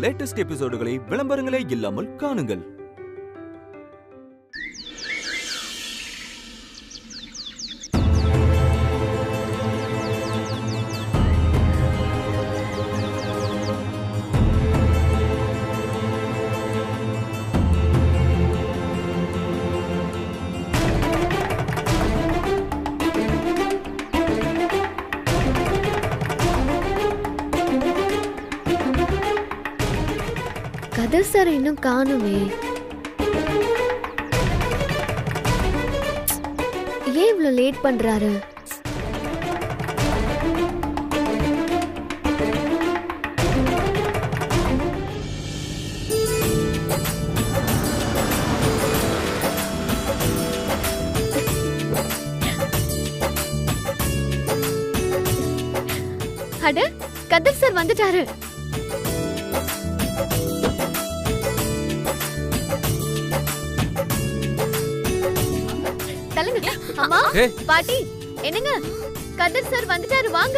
Latest எபிசோடுகளை விளம்பரங்களே இல்லாமல் காணுங்கள். கதிர் sir இன்னும் காணுமே. ஏன் இவ்வளவு லேட் பண்றாரு? அட, கதிர் சார் வந்துட்டாரு. அம்மா, பாட்டி, என்னங்க? கதிர் சார் வந்துட்டாரு, வாங்க.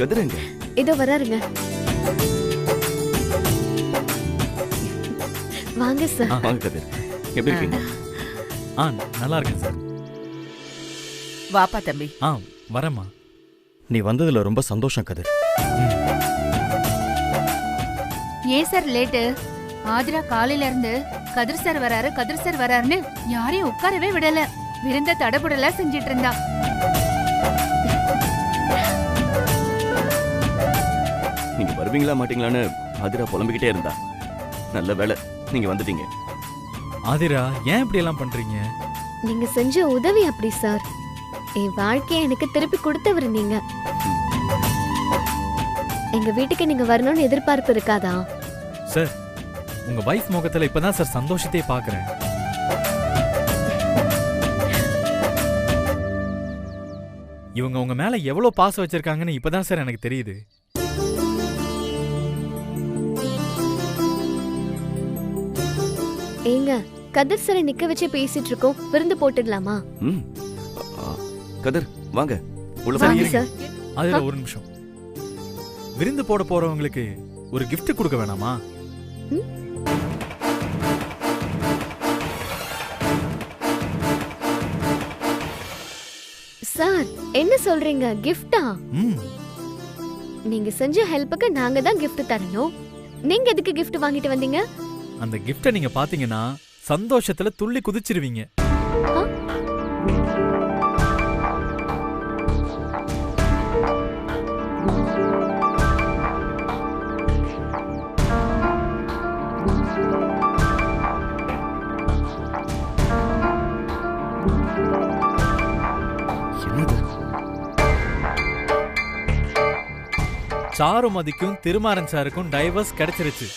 கதிரங்க இதோ வராருங்க. வாங்க சார். வாங்க கதிர், எப்படி இருக்கீங்க? நல்லா இருக்கேன் சார். வாப்பா தம்பி. வரேம்மா. நீ வந்ததுல ரொம்ப சந்தோஷம் கதிர். ஏன் சார் லேட்டு? ஆதிரா காலையில இருந்து கதிர் சார் வராருன்னு யாரையும் உட்காரவே விடல. விருந்த தடபுடலா செஞ்சிட்டு இருந்தா. நீங்க வருவீங்களா மாட்டீங்களான்னு ஆதிரா புலம்பிக்கிட்டே இருந்தா. நல்ல வேலை நீங்க வந்துட்டீங்க. ஆதிரா, ஏன் இப்படி எல்லாம் பண்றீங்க? நீங்க செஞ்ச உதவி அப்படி சார். என் வாழ்க்கையை எனக்கு திருப்பி கொடுத்தவர் நீங்க. எங்க வீட்டுக்கு நீங்க வரணும்னு எதிர்பார்ப்பு இருக்காதா சார்? உங்க வைஃப் முகத்துல இப்பதான் சார் சந்தோஷத்தையே பாக்குறேன். இவங்க உங்க மேல எவ்வளவு பாசம் வச்சிருக்காங்கன்னு இப்பதான் சார் எனக்கு தெரியுது. ஏங்க, கதிர் சாரை நிக்க வச்சு பேசிட்டு இருக்கோம். விருந்து போட்டுடலாமா? கதிர் வாங்க. வாங்க சார். அதுல ஒரு நிமிஷம். விருந்து போட போறவங்களுக்கு ஒரு கிஃப்ட் கொடுக்க வேணாமா? சார், என்ன சொல்றீங்க? கிஃப்டா? நீங்க செஞ்ச ஹெல்ப்புக்கு நாங்க தான் கிஃப்ட் தரணும். நீங்க எதுக்கு கிஃப்ட் வாங்கிட்டு வந்தீங்க? அந்த கிஃப்ட நீங்க பாத்தீங்கன்னா சந்தோஷத்துல துள்ளி குதிச்சிருவீங்க. சாருமதிக்கும் திருமாறன் சாருக்கும் டைவர்ஸ் கிடைச்சிருச்சு.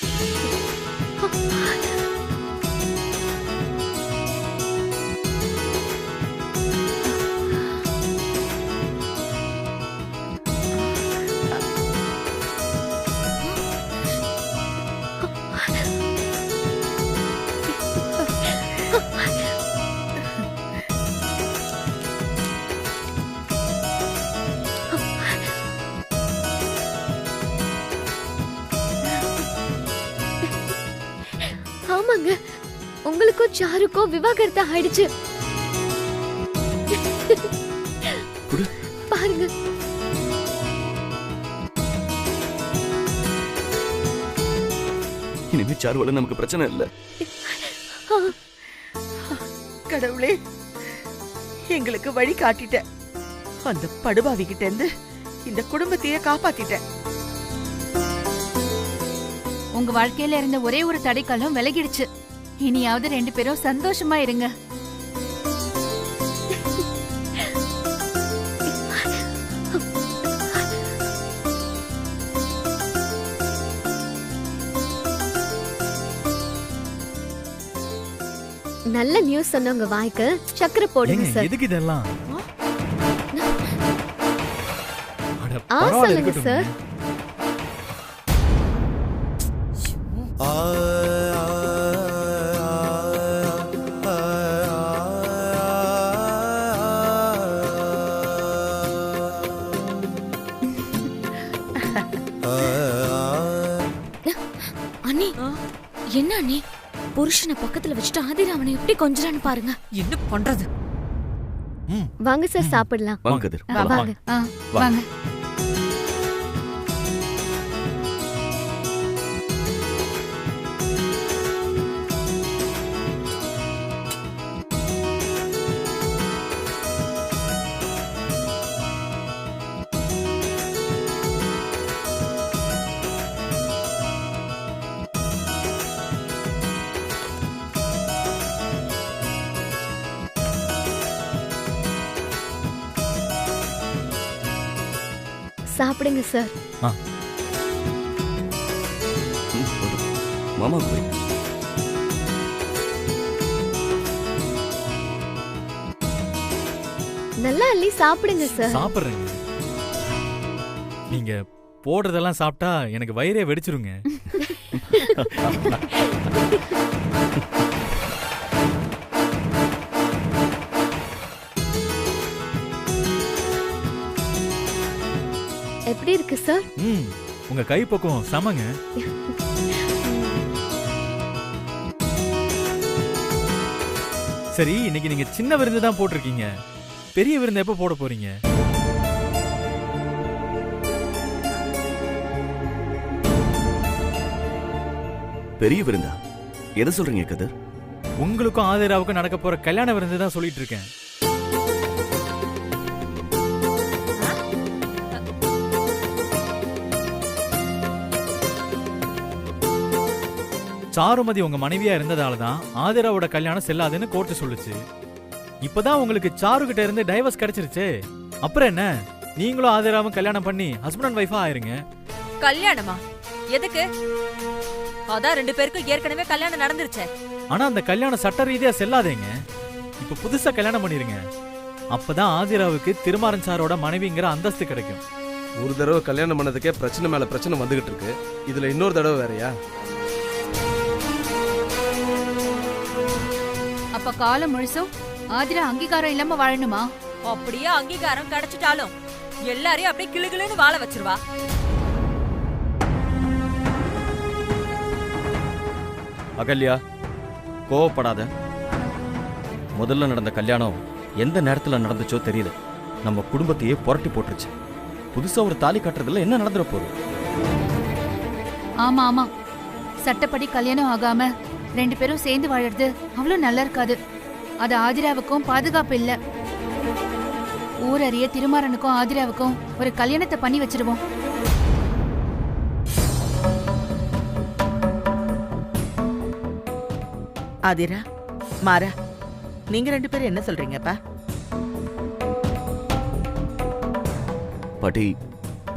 ஆமாங்க, உங்களுக்கும் சாருக்கும் விவாகரத்து ஆயிடுச்சு. பாருங்க. இனிமே சாருவால நமக்கு பிரச்சனை இல்ல. கடவுளே, எங்களுக்கு வழி காட்டிட்ட. அந்த படுபாவி கிட்ட இருந்து இந்த குடும்பத்தையே காப்பாத்திட்ட. உங்க வாழ்க்கையில இருந்த ஒரே ஒரு தடைக்காலம் விலகிடுச்சு. இனியாவது 2 பேரும் சந்தோஷமா இருங்க. நல்ல நியூஸ் சொன்னவங்க வாய்க்கு சக்கரை போடுங்க சார். எதுக்கு இதெல்லாம்? சொல்லுங்க சார். என்ன நீ புருஷனை பக்கத்துல வச்சுட்டு ஆதிரா அவனை எப்படி கொஞ்சறான்னு பாருங்க. என்ன பண்றது? வாங்க சார் சாப்பிடலாம். வாங்க கதிர். வா, வா. வாங்க. வாங்க. சாப்பிடுங்க சார். போதும். மாமா போய் நல்லா அள்ளி சாப்பிடுங்க சார். சாப்பிடுறேங்க. நீங்க போடுறதெல்லாம் சாப்பிட்டா எனக்கு வயிறே வெடிச்சிருங்க. எப்படி இருக்கு சார்? உங்க கை பக்கம் சமங்க. சரி, இன்னைக்கு நீங்க சின்ன விருந்து தான் போட்டிருக்கீங்க. பெரிய விருந்து எப்ப போட போறீங்க? பெரிய விருந்தா? எதை சொல்றீங்க கதிர்? உங்களுக்கும் ஆதிராவுக்கும் நடக்க போற கல்யாண விருந்து தான் சொல்லிட்டு இருக்கேன். சாருமதி உங்க மனைவியா இருந்ததால தான் ஆதிராவோட கல்யாணம் செல்லாதுன்னு கோர்ட்டு சொல்லுச்சு. இப்பதான் உங்களுக்கு சாரு கிட்ட இருந்து டைவர்ஸ் கிடைச்சிருச்சு. அப்புறம் என்ன, நீங்களும் ஆதிராவும் கல்யாணம் பண்ணி ஹஸ்பண்ட் அண்ட் ஒய்ஃபா ஆயிருங்க. கல்யாணமா? எதுக்கு? அதான் 2 பேருக்கும் ஏற்கனவே கல்யாணம் நடந்துருச்சே. ஆனா அந்த கல்யாணம் சட்ட ரீதியா செல்லாதேங்க. இப்ப புதுசா கல்யாணம் பண்ணிருங்க. அப்பதான் ஆதிராவுக்கு திருமாறன் சாரோட மனைவிங்கிற அந்தஸ்து கிடைக்கும். ஒரு தடவை கல்யாணம் பண்ணதுக்கே பிரச்சனை மேல பிரச்சனை வந்துகிட்டு இருக்கு. இதுல இன்னொரு தடவை வேறயா? அப்ப காலம் முழுசும் ஆதிரா அங்கீகாரம் இல்லாம வாழணுமா? அப்படியே அங்கீகாரம் கிடைச்சிட்டாலும் எல்லாரையும் அப்படியே கிளுகிளுன்னு வாழ வச்சிருவா. அகல்யா, கோவப்படாத. முதல்ல நடந்த கல்யாணம் எந்த நேரத்துல நடந்துச்சோ தெரியல. நம்ம குடும்பத்தையே புரட்டி போட்டுருச்சு. புதுசா ஒரு தாலி கட்டுறதுல என்ன நடந்துற போகுது? ஆமா ஆமா, சட்டப்படி கல்யாணம் ஆகாம 2 பேரும் சேர்ந்து வாழறது அவ்வளவு நல்லா இருக்காது. அது ஆதிராவுக்கும் பாதுகாப்பு இல்ல. ஊரறிய திருமாறனுக்கும் ஆதிராவுக்கும் ஒரு கல்யாணத்தை பண்ணி வச்சிருவோம். ஆதிரா, மாறா, நீங்க 2 பேரும் என்ன சொல்றீங்கப்பா? பாட்டி,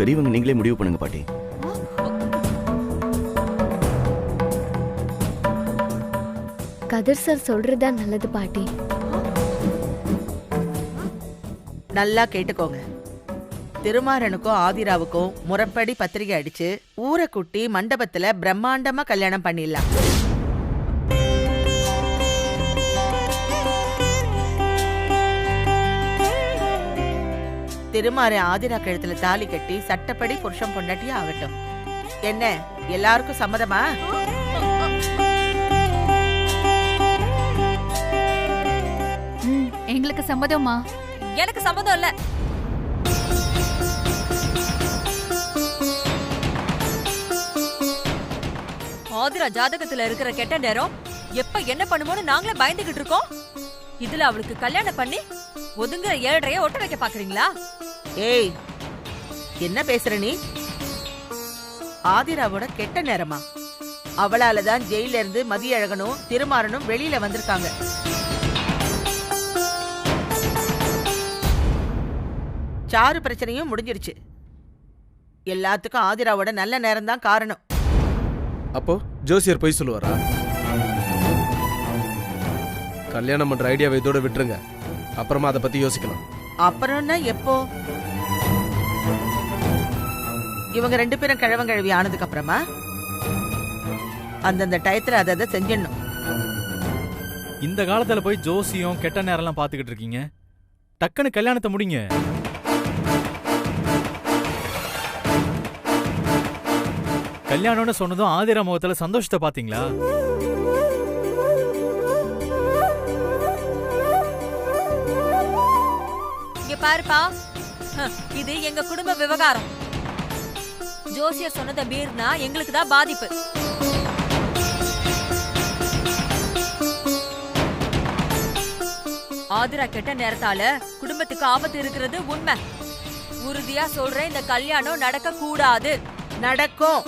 பெரியவங்க நீங்களே முடிவு பண்ணுங்க பாட்டி. கதிர் சார் சொல்றதுதான் நல்லது பாட்டி. நல்லா கேட்டுக்கோங்க. திருமாறனுக்கும் ஆதிராவுக்கும் முறைப்படி பத்திரிகை அடிச்சு ஊரை கூட்டி மண்டபத்துல பிரம்மாண்டமா கல்யாணம் பண்ணிடலாம். திருமாறன் ஆதிரா கழுத்துல தாலி கட்டி சட்டப்படி புருஷன் பொண்டாட்டியா ஆகட்டும். என்ன, எல்லாருக்கும் சம்மதமா? எங்களுக்கு சம்மதமா? எனக்கு சம்மதம் இல்ல. ஆதிரா ஜாதகத்துல இருக்கிற கெட்ட நேரம் எப்ப என்ன பண்ணுமோன்னு நாங்களே பயந்துகிட்டு இருக்கோம். இதுல அவளுக்கு கல்யாணம் பண்ணி ஒதுங்குற 7.5 ஒட்ட வைக்க பாக்குறீங்களா? ஏய், என்ன பேசுற நீ? ஆதிராவோட கெட்ட நேரமா? அவளாலதான் ஜெயில இருந்து மதியழகனும் திருமாறனும் வெளியில வந்திருக்காங்க. சாரு பிரச்சனையும் முடிஞ்சிருச்சு. எல்லாத்துக்கும் ஆதிராவோட நல்ல நேரம் தான் காரணம். அப்போ ஜோசியர் போய் சொல்லுவாரா? கல்யாணம் பண்ற ஐடியாவை இதோட விட்டுருங்க. அப்புறமா அதை பத்தி யோசிக்கலாம். அப்புறம்னா எப்போ? இவங்க 2 பேரும் கிழவங்கிழவி ஆனதுக்கு அப்புறமா அந்தந்த டயத்துல அதை செஞ்சிடணும். இந்த காலத்துல போய் ஜோசியம் கெட்ட நேரம்லாம் பாத்துக்கிட்டு இருக்கீங்க. டக்குன்னு கல்யாணத்தை முடிங்க. கல்யாணம்னு சொன்னதும் ஆதிரா முகத்துல சந்தோஷத்தை பாத்தீங்களா? இங்க பாருப்பா, இது எங்க குடும்ப விவகாரம். ஜோசியர் சொன்னதை மீறினா எங்களுக்கு தான் பாதிப்பு. ஆதிரா கெட்ட நேரத்தால குடும்பத்துக்கு ஆபத்து இருக்கிறது உண்மை. உறுதியா சொல்றேன், இந்த கல்யாணம் நடக்க கூடாது. நடக்கும்.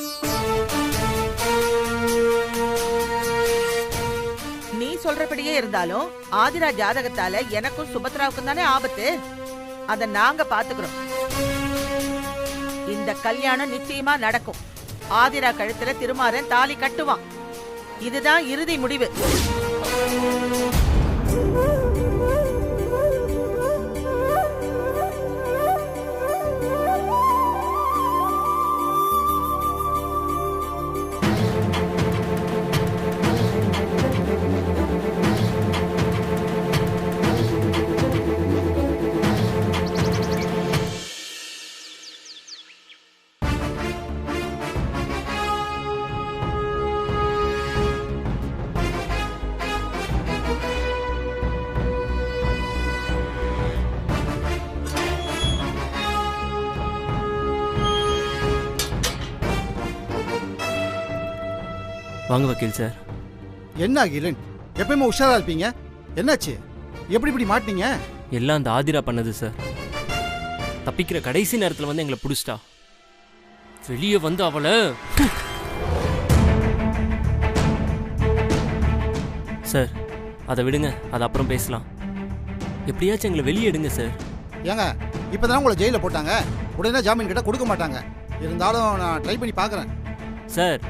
நீ சொல்றபடியே இருந்தாலும் ஆதிரா ஜாதகத்தால எனக்கும் சுபத்ராவுக்கும் தானே ஆபத்து. அத நாங்க பாத்துக்கிறோம். இந்த கல்யாணம் நிச்சயமா நடக்கும். ஆதிரா கழுத்துல திருமாறன் தாலி கட்டுவான். இதுதான் இறுதி முடிவு. வாங்க வக்கீல் சார். என்ன அகிலன், எப்பயுமே உஷாரா இருப்பீங்க, என்னாச்சு? எப்படி இப்படி மாட்டீங்க? எல்லாம் அந்த ஆதிரா பண்ணது சார். தப்பிக்கிற கடைசி நேரத்தில் வந்து எங்களை பிடிச்சிட்டா. வெளியே வந்து அவளை சார், அதை விடுங்க, அது அப்புறம் பேசலாம். எப்படியாச்சும் எங்களை வெளியே எடுங்க சார். ஏங்க, இப்போதான் உங்களை ஜெயிலில் போட்டாங்க, உடனே ஜாமீன் கிட்ட கொடுக்க மாட்டாங்க. இருந்தாலும் நான் ட்ரை பண்ணி பார்க்குறேன் சார்.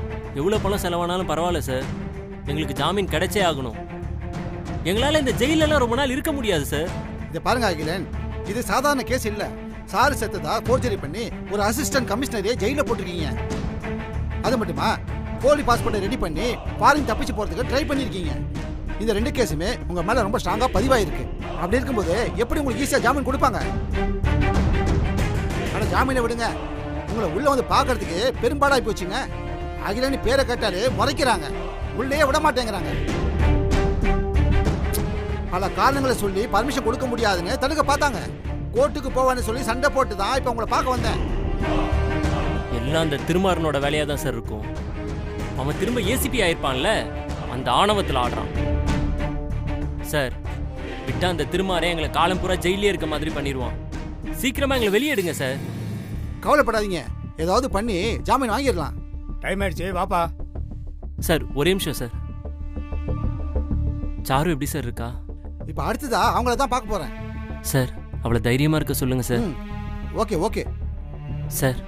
எவ்வளோ பணம் செலவானாலும் பரவாயில்ல சார், எங்களுக்கு ஜாமீன் கிடைச்சே ஆகணும். எங்களால் இந்த ஜெயிலெல்லாம் ரொம்ப நாள் இருக்க முடியாது சார். இதை பாருங்க அகிலன், இது சாதாரண கேஸ் இல்லை. சாரு செத்ததா ஃபோர்ஜரி பண்ணி ஒரு அசிஸ்டன்ட் கமிஷனரே ஜெயிலில் போட்டிருக்கீங்க. அது மட்டுமா, போலி பாஸ்போர்ட்டை ரெடி பண்ணி ஃபாரின் தப்பிச்சு போகிறதுக்கு ட்ரை பண்ணியிருக்கீங்க. இந்த 2 கேஸுமே உங்கள் மேலே ரொம்ப ஸ்ட்ராங்காக பதிவாயிருக்கு. அப்படி இருக்கும்போது எப்படி உங்களுக்கு ஈஸியாக ஜாமீன் கொடுப்பாங்க? ஆனால் ஜாமீனை விடுங்க, உங்களை உள்ளே வந்து பார்க்கறதுக்கு பெரும்பாடாகி போச்சுங்க. அகிலன்னு பேரை கேட்டாலே முறைக்கிறாங்க, உள்ளே விட மாட்டேங்கிறாங்க. பல காரணங்களை சொல்லி பர்மிஷன் கொடுக்க முடியாதுன்னு தடுக்க பார்த்தாங்க. கோர்ட்டுக்கு போவான்னு சொல்லி சண்டை போட்டு தான் இப்போ உங்களை பார்க்க வந்தேன். எல்லாம் அந்த திருமாறனோட வேலையாக தான் சார் இருக்கும். அவன் திரும்ப ஏசிபி ஆயிருப்பான்ல, அந்த ஆணவத்தில் ஆடுறான் சார். விட்டா அந்த திருமாறே எங்களை காலம் பூரா ஜெயிலே இருக்க மாதிரி பண்ணிடுவான். சீக்கிரமா எங்களை வெளியே எடுங்க சார். கவலைப்படாதீங்க, ஏதாவது பண்ணி ஜாமீன் வாங்கிடலாம். டைம் ஆயிடுச்சு, வாப்பா. சார் ஒரே நிமிஷம் சார். சாரு எப்படி சார் இருக்கா? இப்போ அடுத்ததா அவங்கள தான் பார்க்க போறேன் சார். அவளை தைரியமா இருக்க சொல்லுங்க சார். ஓகே ஓகே சார்,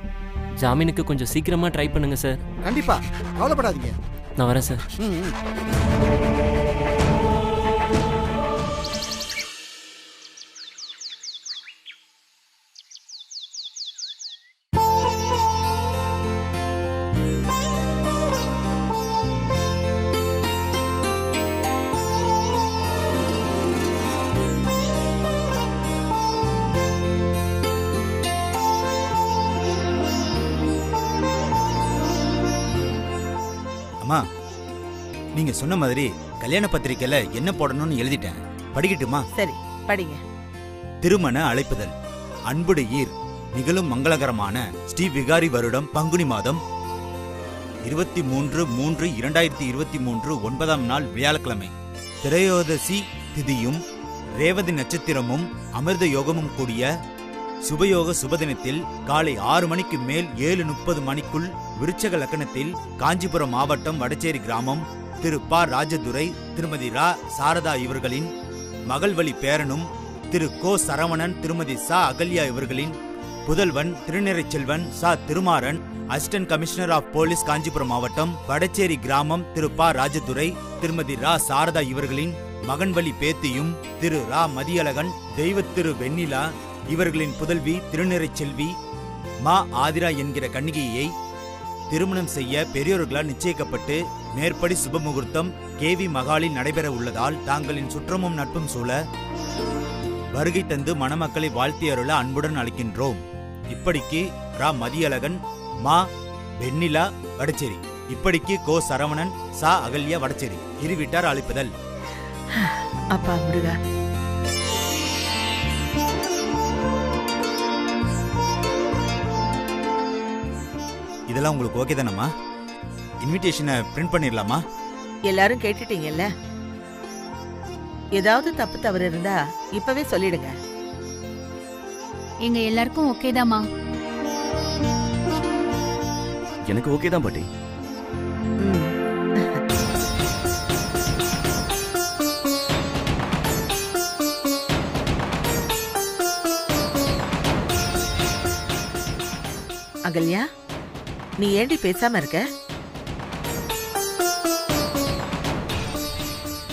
ஜாமீனுக்கு கொஞ்சம் சீக்கிரமா ட்ரை பண்ணுங்க சார். கண்டிப்பா, கவலைப்படாதீங்க. நான் வரேன் சார். அம்மா, நீங்க சொன்ன மாதிரி கல்யாண பத்திரிக்கையில என்ன போடணும்னு எழுதிட்டேன். படிக்கட்டுமா? சரி, படிங்க. திருமண அழைப்புதல். அன்புடு ஈர் நிகழும் மங்களகரமான ஸ்ரீ விகாரி வருடம் பங்குனி மாதம் 23/3/2023 9ஆம் நாள் வியாழக்கிழமை, திரையோதசி திதியும் ரேவதி நட்சத்திரமும் அமிர்த யோகமும் கூடிய சுபயோக சுபதினத்தில் காலை 6 மணிக்கு மேல் 7:30 மணிக்குள் விருச்சக லக்கணத்தில் காஞ்சிபுரம் மாவட்டம் வடச்சேரி கிராமம் திரு ப. ராஜதுரை திருமதி ரா. சாரதா இவர்களின் மகள் வழி பேரனும் திரு கோ. சரவணன் திருமதி ச. அகல்யா இவர்களின் புதல்வன் திருநிறை செல்வன் ச. Thirumaran, assistant commissioner of police Kanchipuram மாவட்டம் வடச்சேரி கிராமம் திரு ப. ராஜதுரை திருமதி ரா. சாரதா இவர்களின் மகன் வழி பேத்தியும் திரு ரா. மதியழகன் தெய்வத்திரு வெண்ணிலா இவர்களின் புதல்வி திருநிறை செல்வி மா. ஆதிரா என்கிற கன்னிகையை திருமணம் செய்ய பெரியோர்களால் நிச்சயிக்கப்பட்டு மேற்படி சுபமுகூர்த்தம் கேவி மகாலில் நடைபெற உள்ளதால் தாங்களின் சுற்றமும் நட்பும் சூழ வருகை தந்து மணமக்களை வாழ்த்தி அருள அன்புடன் அழைக்கின்றோம். இப்படிக்கு ரா. மதியழகன், மா. வெண்ணிலா வடச்சேரி. இப்படிக்கு கோ சரவணன், சா அகல்யா வடச்சேரி. இரு வீட்டார் அழைப்புதல். அப்பா முருகா. இதெல்லாம் உங்களுக்கு ஓகே தானம்மா? இன்விடேஷனை பிரிண்ட் பண்ணிடலாமா? எல்லாரும் கேட்டுட்டீங்கல்ல? ஏதாவது தப்பு தவறு இருந்தா இப்பவே சொல்லிடுங்க. எங்க எல்லாருக்கும் ஓகே தாமா. எனக்கு ஓகே தான் பாட்டி. அகல்யா, நீ ஏண்டி பேசாம இருக்க?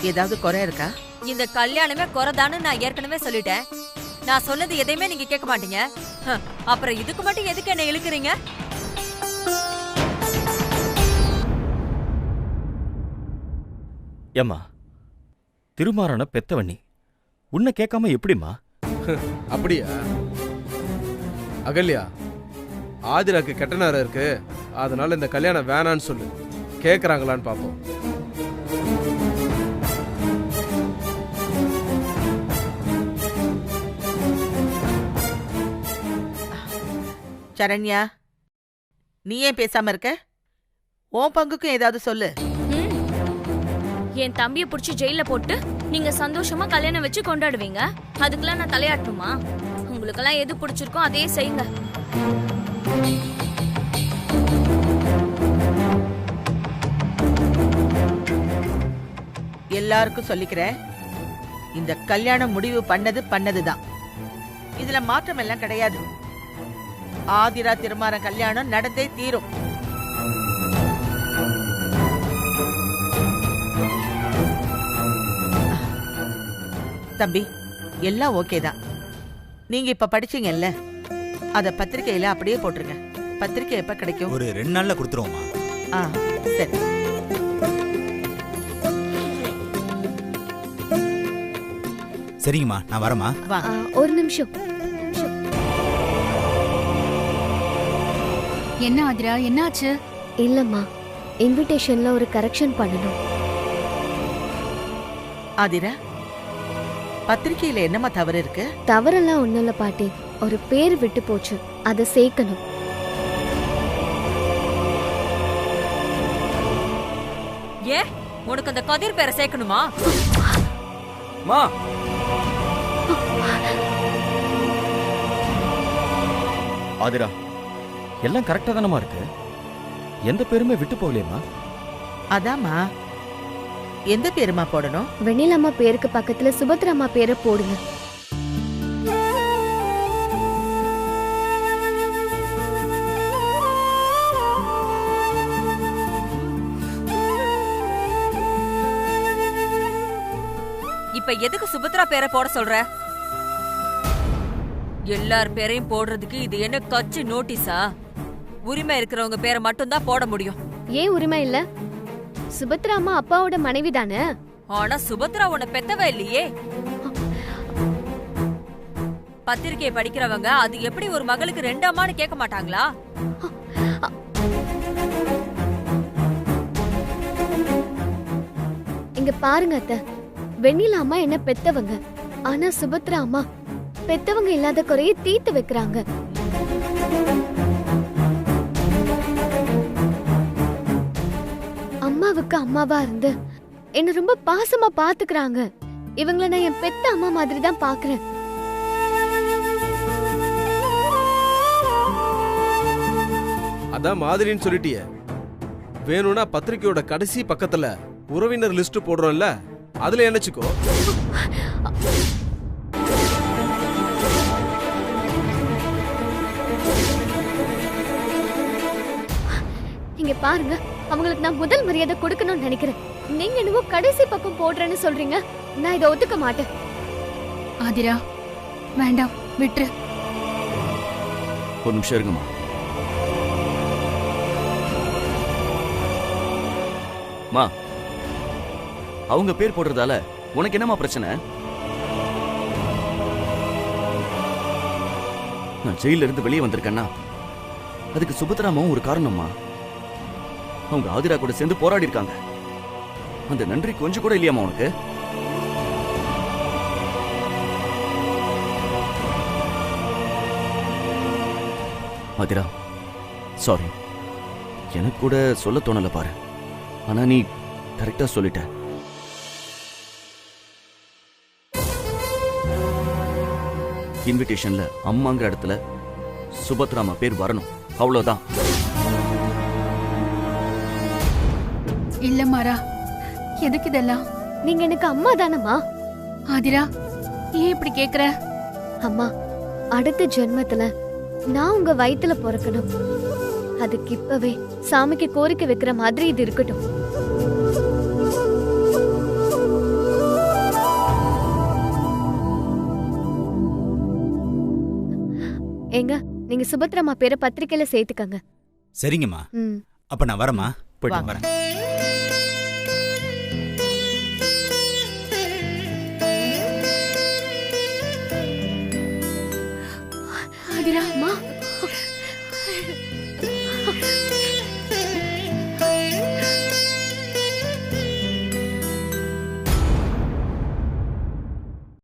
ஏதாவது குறை இருக்கா? இந்த கல்யாணமே குறைதான்னு நான் ஏற்கனவே சொல்லிட்டேன். நான் சொன்னது எதையுமே நீங்க கேட்க மாட்டீங்க. அப்புறம் இதுக்கு மட்டும் எதுக்கு என்ன இழுக்குறீங்க? ஏம்மா, திருமாறன பெத்தவண்ணி உன்னை கேட்காம எப்படிம்மா? அப்படியா அகல்யா? ஆதிராக்கு கெட்ட நேரம் இருக்கு, அதனால இந்த கல்யாணம் வேணான்னு சொல்லு. கேக்குறாங்களான்னு பாப்போம். சரண்யா, நீ ஏன் பேசாம இருக்க? உன் பங்குக்கும் ஏதாவது சொல்லு. என் தம்பியை புடிச்சு ஜெயில போட்டு நீங்க சந்தோஷமா கல்யாணம் வச்சு கொண்டாடுவீங்க. அதுக்கெல்லாம் நான் தலையாட்டுமா? உங்களுக்கெல்லாம் எது பிடிச்சிருக்கோ அதே செய்யுங்க. எல்லாருக்கும் சொல்லிக்கிறேன், இந்த கல்யாணம் முடிவு பண்ணதுதான். இதுல மாற்றம் எல்லாம் கிடையாது. ஆதிரா திருமாறன் கல்யாணம் நடந்தே தீரும். தம்பி, எல்லாம் ஓகே தான். நீங்க இப்ப படிச்சீங்கல்ல, அத பத்திரிக்கையில அப்படியே போட்டுருங்க. பத்திரிக்கை எப்ப கிடைக்கும்? ஒரு 2 நாள்ல கொடுத்துருவோமா? சரி. சரிங்கம்மா, நான் வரமா? ஒரு நிமிஷம். என்ன ஆதிரா, என்னாச்சு? இல்லம்மா, இன்விடேஷன்ல ஒரு கரெக்ஷன் பண்ணணும். ஆதிரா, பத்திரிக்கையில என்னமா தவறு இருக்கு? தவறெல்லாம் ஒண்ணும் இல்ல பாட்டி, ஒரு பேர் விட்டு போச்சு, அதை சேர்க்கணும். ஏ, உனக்கு அந்த கதிர் பேரை சேர்க்கணுமா? மா, ஆதிரா, எல்லாம் கரெக்டா தானமா இருக்கு? எந்த பேருமே விட்டு போகலையம்மா? அதாம்மா, எந்த பேருமா போடணும்? வெண்ணிலாம்மா பேருக்கு பக்கத்துல சுபத்ராம்மா பேரை போடுங்க. இப்ப எதுக்கு சுபத்ரா பேரை போட சொல்ற? எல்லார் பேரையும் போடுறதுக்கு இது என்ன கட்சி நோட்டீஸா? உரிமை இருக்கிறவங்க பேரை மட்டும் தான் போட முடியும். ஏன் உரிமை இல்ல? சுபத்ரா அம்மா அப்பாவோட மனைவி தானே. ஆனா சுபத்ரா உன்னை பெத்தவ இல்லையே. பத்திரிகையை படிக்கிறவங்க அது எப்படி ஒரு மகளுக்கு 2 அம்மான்னு கேட்க மாட்டாங்களா? இங்க பாருங்க அத்தை, வெண்ணிலா அம்மா என்ன பெத்தவங்க, ஆனா சுபத்ரா அம்மா பெத்தவங்க இல்லாத குறைய தீர்த்து வைக்கிறாங்க. அம்மாவுக்கு அம்மாவா இருந்து என்ன ரொம்ப பாசமா பாத்துக்கிறாங்க. இவங்கள நான் என் பெத்த அம்மா மாதிரி தான் பாக்குறேன். அதான் மாதிரின்னு சொல்லிட்டியே. வேணும்னா பத்திரிக்கையோட கடைசி பக்கத்துல உறவினர் லிஸ்ட் போடுறோம்ல, அதுல என்னச்சுக்கோ. இங்க பாருங்க, அவங்களுக்கு நான் முதல் மரியாதை கொடுக்கணும்னு நினைக்கிறேன். நீங்க என்னவோ கடைசி பக்கம் போடுறேன்னு சொல்றீங்க. நான் இதை ஒத்துக்க மாட்டேன். ஆதிரா, வேண்டாம், விட்டுரு. ஒரு நிமிஷம் இருங்கம்மா. மா, அவங்க பேர் போடுறதால உனக்கு என்னமா பிரச்சனை? நான் ஜெயில இருந்து வெளியே வந்திருக்கேன்னா அதுக்கு சுபத்ராமாவும் ஒரு காரணம்மா. அவங்க ஆதிரா கூட சேர்ந்து போராடி இருக்காங்க. அந்த நன்றி கொஞ்சம் கூட இல்லையாமா உனக்கு? ஆதிரா, சாரி. எனக்கு கூட சொல்ல தோணல பாரு. ஆனா நீ கரெக்டா சொல்லிட்ட. இன்விடேஷன்ல அம்மாங்கிற இடத்துல சுபத்ராமா பேர் வரணும், அவ்வளவுதான். இல்ல மாறா, எதுக்கு இதெல்லாம்? நீங்க எனக்கு அம்மா தானம்மா? ஆதிரா, ஏன் இப்படி கேக்குற? அம்மா, அடுத்த ஜென்மத்துல நான் உங்க வயித்துல பிறக்கணும். அதுக்கு இப்பவே சாமிக்கு கோரிக்கை வைக்கிற மாதிரி இது இருக்கட்டும். ஏங்க, நீங்க சுபத்ராமா பேரை பத்திரிக்கையில சேர்த்துக்கங்க. சரிங்கம்மா. அப்ப நான் வரமா? போயிட்டு வரேன். ஆதிரா, அம்மா